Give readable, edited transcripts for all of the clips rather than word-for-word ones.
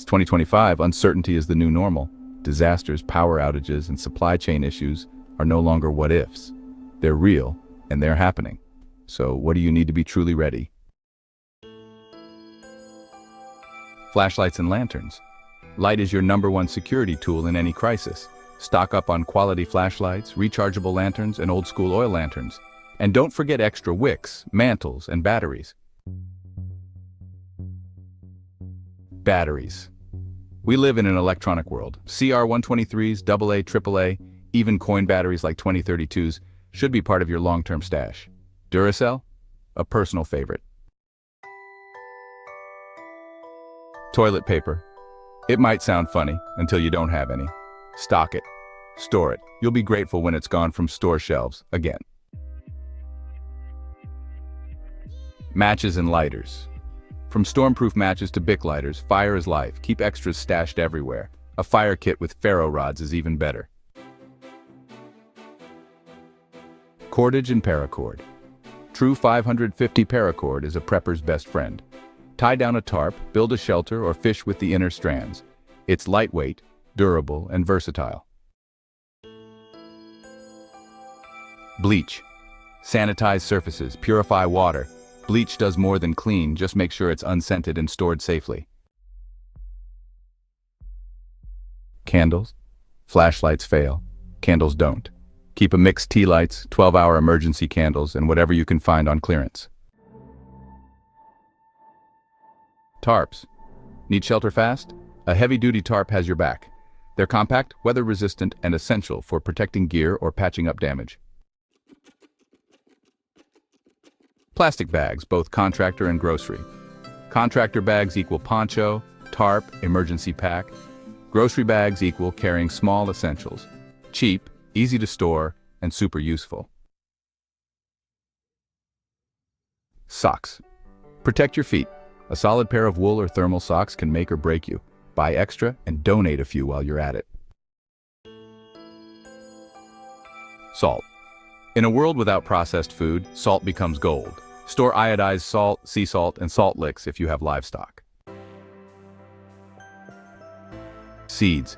It's 2025, uncertainty is the new normal. Disasters, power outages, and supply chain issues are no longer what ifs. They're real, and they're happening. So what do you need to be truly ready? Flashlights and lanterns. Light is your #1 security tool in any crisis. Stock up on quality flashlights, rechargeable lanterns, and old-school oil lanterns. And don't forget extra wicks, mantles, and batteries. Batteries. We live in an electronic world. CR123s, AA, AAA, even coin batteries like 2032s should be part of your long-term stash. Duracell? A personal favorite. Toilet paper. It might sound funny until you don't have any. Stock it. Store it. You'll be grateful when it's gone from store shelves again. Matches and lighters. From stormproof matches to Bic lighters, fire is life. Keep extras stashed everywhere. A fire kit with ferro rods is even better. Cordage and paracord. True 550 paracord is a prepper's best friend. Tie down a tarp, build a shelter, or fish with the inner strands. It's lightweight, durable, and versatile. Bleach. Sanitize surfaces, purify water. Bleach does more than clean, just make sure it's unscented and stored safely. Candles. Flashlights fail. Candles don't. Keep a mixed tea lights, 12-hour emergency candles, and whatever you can find on clearance. Tarps. Need shelter fast? A heavy-duty tarp has your back. They're compact, weather-resistant, and essential for protecting gear or patching up damage. Plastic bags, both contractor and grocery. Contractor bags equal poncho, tarp, emergency pack. Grocery bags equal carrying small essentials. Cheap, easy to store, and super useful. Socks. Protect your feet. A solid pair of wool or thermal socks can make or break you. Buy extra and donate a few while you're at it. Salt. In a world without processed food, salt becomes gold. Store iodized salt, sea salt, and salt licks if you have livestock. Seeds.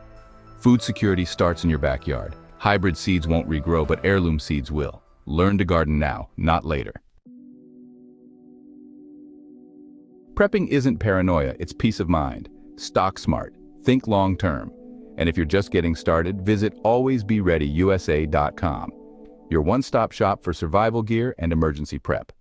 Food security starts in your backyard. Hybrid seeds won't regrow, but heirloom seeds will. Learn to garden now, not later. Prepping isn't paranoia, it's peace of mind. Stock smart, think long term. And if you're just getting started, visit alwaysbereadyusa.com. Your one-stop shop for survival gear and emergency prep.